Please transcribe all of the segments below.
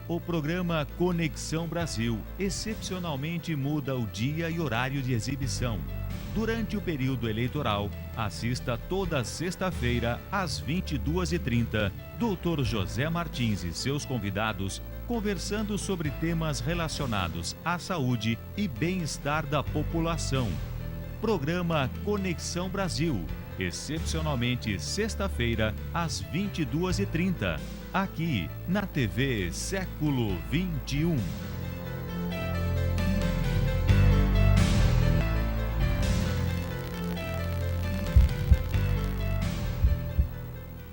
O programa Conexão Brasil excepcionalmente muda o dia e horário de exibição. Durante o período eleitoral, assista toda sexta-feira, às 22h30, Dr. José Martins e seus convidados conversando sobre temas relacionados à saúde e bem-estar da população. Programa Conexão Brasil, excepcionalmente sexta-feira, às 22h30, aqui na TV Século XXI.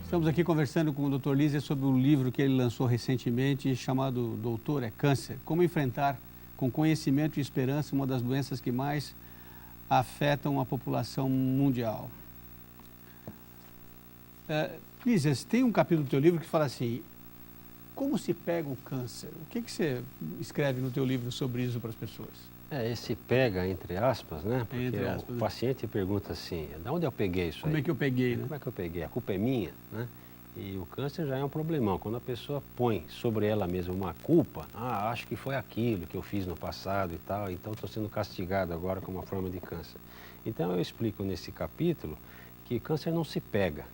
Estamos aqui conversando com o Dr. Lísia sobre o livro que ele lançou recentemente, chamado Doutor é Câncer. Como enfrentar, com conhecimento e esperança, uma das doenças que mais afetam a população mundial. Lísia, tem um capítulo do teu livro que fala assim, como se pega o câncer? O que você escreve no teu livro sobre isso para as pessoas? Esse pega, entre aspas, né? Porque Entre aspas, o paciente pergunta assim, de onde eu peguei isso aí? Como é que eu peguei, né? Como é que eu peguei? A culpa é minha, né? E o câncer já é um problemão. Quando a pessoa põe sobre ela mesma uma culpa, acho que foi aquilo que eu fiz no passado e tal, então estou sendo castigado agora com uma forma de câncer. Então eu explico nesse capítulo que câncer não se pega.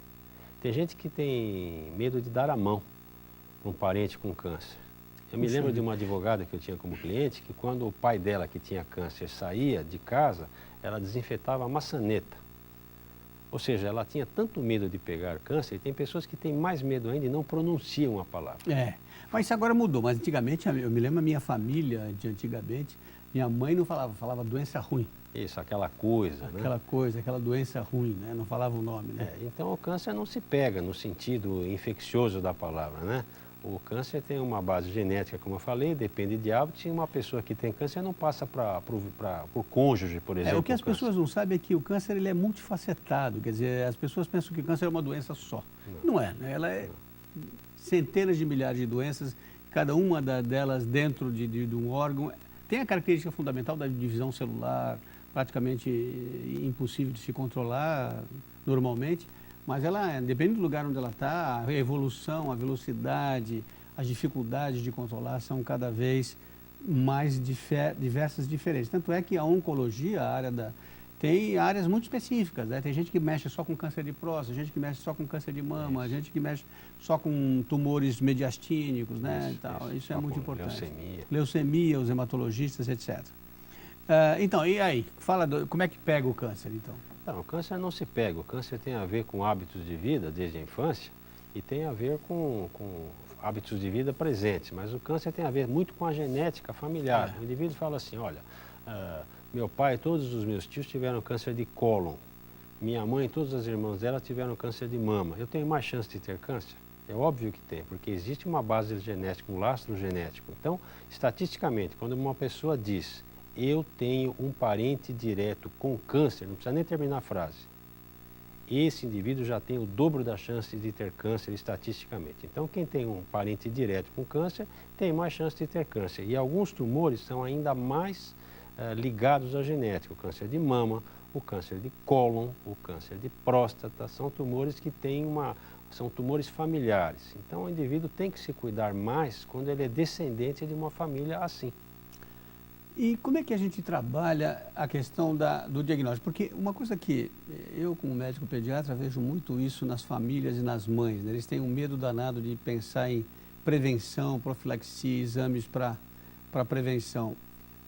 Tem gente que tem medo de dar a mão para um parente com câncer. Eu me lembro de uma advogada que eu tinha como cliente, que quando o pai dela, que tinha câncer, saía de casa, ela desinfetava a maçaneta. Ou seja, ela tinha tanto medo de pegar câncer, e tem pessoas que têm mais medo ainda e não pronunciam a palavra. Mas isso agora mudou. Mas antigamente, eu me lembro da minha família de antigamente, minha mãe não falava doença ruim. Isso, aquela coisa, né? Aquela coisa, aquela doença ruim, né? Não falava o nome, né? Então o câncer não se pega no sentido infeccioso da palavra, né? O câncer tem uma base genética, como eu falei, depende de hábitos, e uma pessoa que tem câncer não passa para o cônjuge, por exemplo. O que as pessoas não sabem é que o câncer ele é multifacetado, quer dizer, as pessoas pensam que o câncer é uma doença só. Não é, né? Ela é centenas de milhares de doenças, cada uma delas dentro de um órgão. Tem a característica fundamental da divisão celular, praticamente impossível de se controlar normalmente, mas ela, depende do lugar onde ela está, a evolução, a velocidade, as dificuldades de controlar são cada vez mais diversas e diferentes. Tanto é que a oncologia, tem áreas muito específicas, né? Tem gente que mexe só com câncer de próstata, gente que mexe só com câncer de mama, gente que mexe só com tumores mediastínicos, né? Isso é muito importante. Leucemia, os hematologistas, etc. Então, e aí? Como é que pega o câncer, então? Não, o câncer não se pega. O câncer tem a ver com hábitos de vida desde a infância e tem a ver com hábitos de vida presentes. Mas o câncer tem a ver muito com a genética familiar. O indivíduo fala assim, olha, meu pai e todos os meus tios tiveram câncer de cólon. Minha mãe e todas as irmãs dela tiveram câncer de mama. Eu tenho mais chance de ter câncer? É óbvio que tem, porque existe uma base genética, um lastro genético. Então, estatisticamente, quando uma pessoa diz eu tenho um parente direto com câncer, não precisa nem terminar a frase. Esse indivíduo já tem o dobro da chance de ter câncer estatisticamente. Então, quem tem um parente direto com câncer, tem mais chance de ter câncer. E alguns tumores são ainda mais ligados à genética. O câncer de mama, o câncer de cólon, o câncer de próstata, são tumores que são tumores familiares. Então, o indivíduo tem que se cuidar mais quando ele é descendente de uma família assim. E como é que a gente trabalha a questão do diagnóstico? Porque uma coisa que eu, como médico pediatra, vejo muito isso nas famílias e nas mães, né? Eles têm um medo danado de pensar em prevenção, profilaxia, exames para prevenção.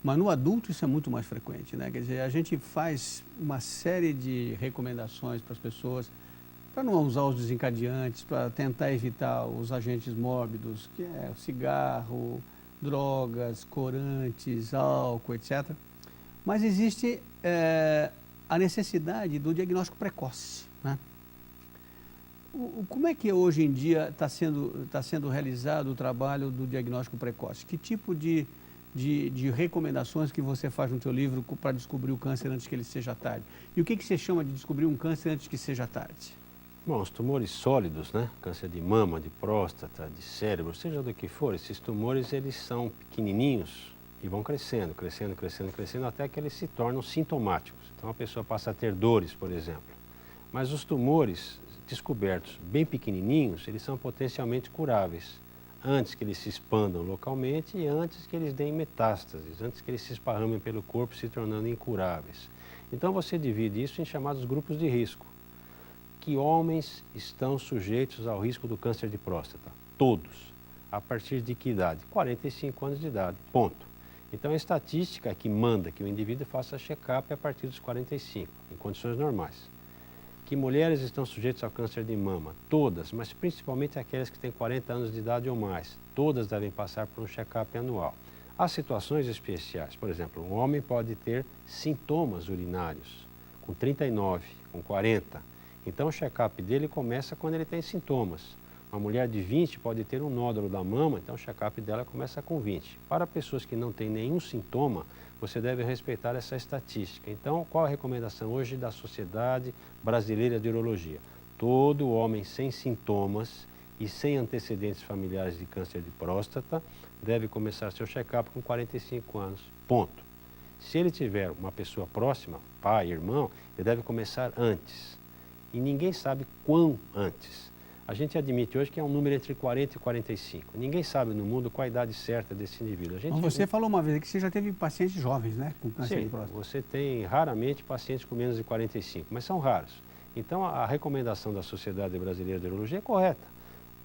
Mas no adulto isso é muito mais frequente, né? Quer dizer, a gente faz uma série de recomendações para as pessoas para não usar os desencadeantes, para tentar evitar os agentes mórbidos, que é o cigarro, drogas, corantes, álcool, etc. Mas existe a necessidade do diagnóstico precoce, né? Como é que hoje em dia está sendo realizado o trabalho do diagnóstico precoce? Que tipo de recomendações que você faz no teu livro para descobrir o câncer antes que ele seja tarde? E o que você chama de descobrir um câncer antes que seja tarde? Bom, os tumores sólidos, né? Câncer de mama, de próstata, de cérebro, seja do que for, esses tumores eles são pequenininhos e vão crescendo, crescendo, crescendo, crescendo, até que eles se tornam sintomáticos. Então a pessoa passa a ter dores, por exemplo. Mas os tumores descobertos bem pequenininhos, eles são potencialmente curáveis. antes que eles se expandam localmente e antes que eles deem metástases, antes que eles se esparramem pelo corpo, se tornando incuráveis. Então você divide isso em chamados grupos de risco. Que homens estão sujeitos ao risco do câncer de próstata? Todos. A partir de que idade? 45 anos de idade, ponto. Então a estatística que manda que o indivíduo faça check-up a partir dos 45, em condições normais. Que mulheres estão sujeitas ao câncer de mama? Todas, mas principalmente aquelas que têm 40 anos de idade ou mais. Todas devem passar por um check-up anual. Há situações especiais, por exemplo, um homem pode ter sintomas urinários com 39, com 40. Então o check-up dele começa quando ele tem sintomas. Uma mulher de 20 pode ter um nódulo da mama, então o check-up dela começa com 20. Para pessoas que não têm nenhum sintoma, você deve respeitar essa estatística. Então, qual a recomendação hoje da Sociedade Brasileira de Urologia? Todo homem sem sintomas e sem antecedentes familiares de câncer de próstata deve começar seu check-up com 45 anos, ponto. Se ele tiver uma pessoa próxima, pai, irmão, ele deve começar antes. E ninguém sabe quão antes. A gente admite hoje que é um número entre 40 e 45. Ninguém sabe no mundo qual a idade certa desse indivíduo. Mas você falou uma vez que você já teve pacientes jovens, né, com câncer de próstata. Você tem raramente pacientes com menos de 45, mas são raros. Então a recomendação da Sociedade Brasileira de Urologia é correta.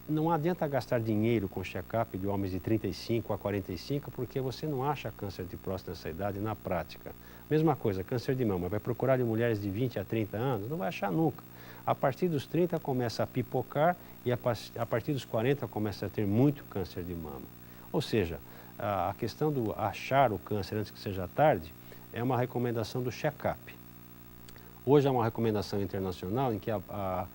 Não adianta gastar dinheiro com check-up de homens de 35 a 45, porque você não acha câncer de próstata nessa idade na prática. Mesma coisa, câncer de mama. Vai procurar em mulheres de 20 a 30 anos? Não vai achar nunca. A partir dos 30 começa a pipocar e a partir dos 40 começa a ter muito câncer de mama. Ou seja, a questão do achar o câncer antes que seja tarde é uma recomendação do check-up. Hoje há uma recomendação internacional em que a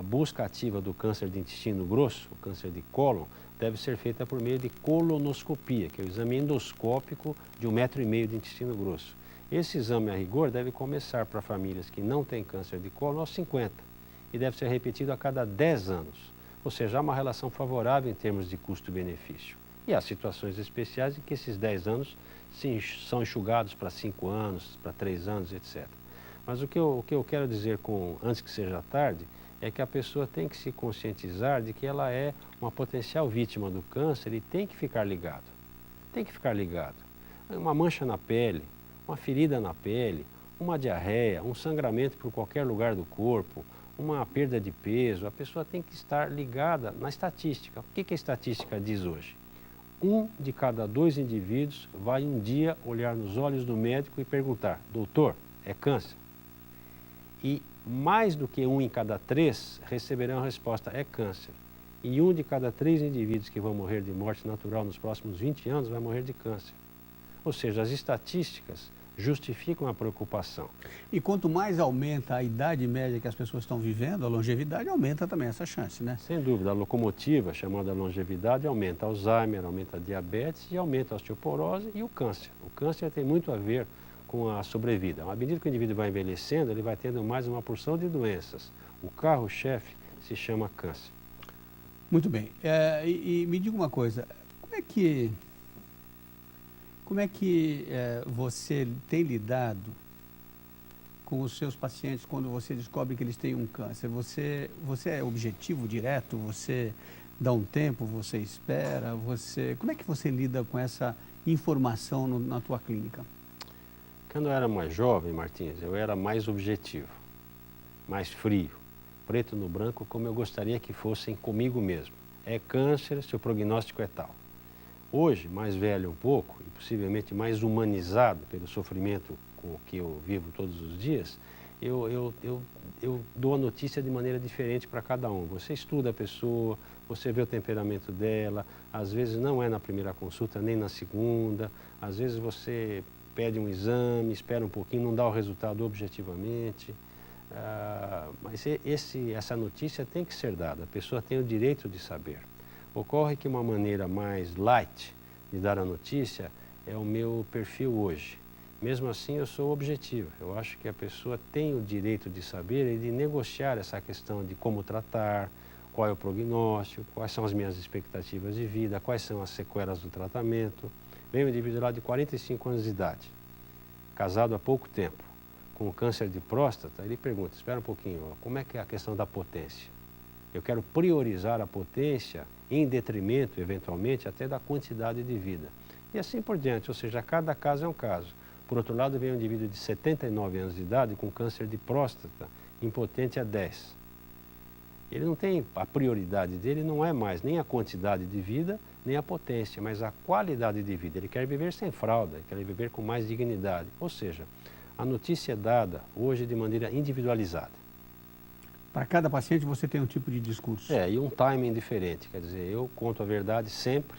busca ativa do câncer de intestino grosso, o câncer de cólon, deve ser feita por meio de colonoscopia, que é o exame endoscópico de 1,5 m de intestino grosso. Esse exame, a rigor, deve começar para famílias que não têm câncer de cólon aos 50 e deve ser repetido a cada 10 anos. Ou seja, há uma relação favorável em termos de custo-benefício. E há situações especiais em que esses 10 anos são enxugados para 5 anos, para 3 anos, etc. Mas o que eu quero dizer com antes que seja tarde é que a pessoa tem que se conscientizar de que ela é uma potencial vítima do câncer e tem que ficar ligado. Tem que ficar ligado. Uma mancha na pele, uma ferida na pele, uma diarreia, um sangramento por qualquer lugar do corpo, uma perda de peso, a pessoa tem que estar ligada na estatística. O que a estatística diz hoje? 1 de cada 2 indivíduos vai um dia olhar nos olhos do médico e perguntar: doutor, é câncer? E mais do que 1 em cada 3 receberão a resposta: é câncer. E 1 de cada 3 indivíduos que vão morrer de morte natural nos próximos 20 anos vai morrer de câncer. Ou seja, as estatísticas justificam a preocupação. E quanto mais aumenta a idade média que as pessoas estão vivendo, a longevidade aumenta também essa chance, né? Sem dúvida, a locomotiva chamada longevidade aumenta Alzheimer, aumenta a diabetes e aumenta a osteoporose e o câncer. O câncer tem muito a ver com a sobrevida. À medida que o indivíduo vai envelhecendo, ele vai tendo mais uma porção de doenças. O carro-chefe se chama câncer. Muito bem. E me diga uma coisa, como é que você tem lidado com os seus pacientes quando você descobre que eles têm um câncer? Você é objetivo, direto? Você dá um tempo, você espera? Como é que você lida com essa informação na tua clínica? Quando eu era mais jovem, Martins, eu era mais objetivo, mais frio, preto no branco, como eu gostaria que fossem comigo mesmo. É câncer, seu prognóstico é tal. Hoje, mais velho um pouco, e possivelmente mais humanizado pelo sofrimento com o que eu vivo todos os dias, eu dou a notícia de maneira diferente para cada um. Você estuda a pessoa, você vê o temperamento dela, às vezes não é na primeira consulta, nem na segunda, às vezes você pede um exame, espera um pouquinho, não dá o resultado objetivamente. Mas essa notícia tem que ser dada, a pessoa tem o direito de saber. Ocorre que uma maneira mais light de dar a notícia é o meu perfil hoje. Mesmo assim, eu sou objetivo. Eu acho que a pessoa tem o direito de saber e de negociar essa questão de como tratar, qual é o prognóstico, quais são as minhas expectativas de vida, quais são as sequelas do tratamento. Vem um indivíduo lá de 45 anos de idade, casado há pouco tempo, com câncer de próstata, ele pergunta: espera um pouquinho, como é que é a questão da potência? Eu quero priorizar a potência em detrimento, eventualmente, até da quantidade de vida. E assim por diante, ou seja, cada caso é um caso. Por outro lado, vem um indivíduo de 79 anos de idade com câncer de próstata, impotente a 10. Ele não tem, a prioridade dele não é mais nem a quantidade de vida, nem a potência, mas a qualidade de vida. Ele quer viver sem fralda, ele quer viver com mais dignidade. Ou seja, a notícia é dada hoje de maneira individualizada. Para cada paciente você tem um tipo de discurso. E um timing diferente. Quer dizer, eu conto a verdade sempre.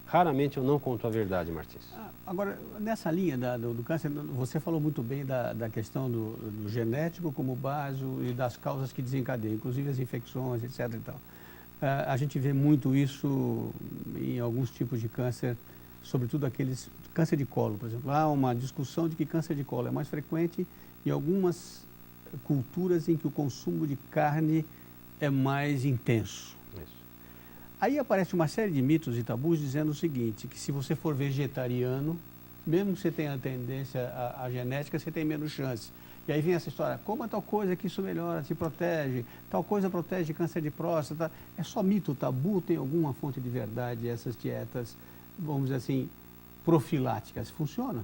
Raramente eu não conto a verdade, Martins. Agora, nessa linha do câncer, você falou muito bem da questão do genético como base e das causas que desencadeiam, inclusive as infecções, etc. E tal. A gente vê muito isso em alguns tipos de câncer, sobretudo aqueles câncer de colo, por exemplo. Há uma discussão de que câncer de colo é mais frequente em algumas culturas em que o consumo de carne é mais intenso. Isso. Aí aparece uma série de mitos e tabus dizendo o seguinte, que se você for vegetariano, mesmo que você tenha tendência à genética, você tem menos chance. E aí vem essa história, coma tal coisa que isso melhora, te protege, tal coisa protege de câncer de próstata. É só mito, tabu, tem alguma fonte de verdade essas dietas, vamos dizer assim, profiláticas? Funcionam?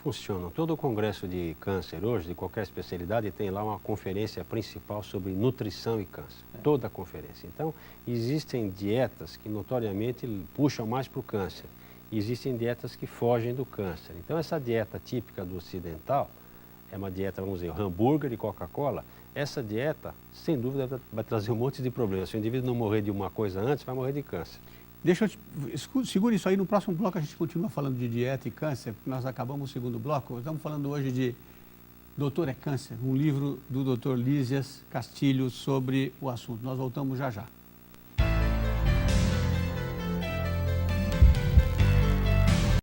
Funcionam. Todo o congresso de câncer hoje, de qualquer especialidade, tem lá uma conferência principal sobre nutrição e câncer. Toda a conferência. Então, existem dietas que notoriamente puxam mais para o câncer. E existem dietas que fogem do câncer. Então, essa dieta típica do ocidental é uma dieta, vamos dizer, hambúrguer e Coca-Cola. Essa dieta, sem dúvida, vai trazer um monte de problemas. Se o indivíduo não morrer de uma coisa antes, vai morrer de câncer. Segure isso aí, no próximo bloco a gente continua falando de dieta e câncer, nós acabamos o segundo bloco, estamos falando hoje de Doutor é Câncer, um livro do Dr. Lísias Castilho sobre o assunto. Nós voltamos já já.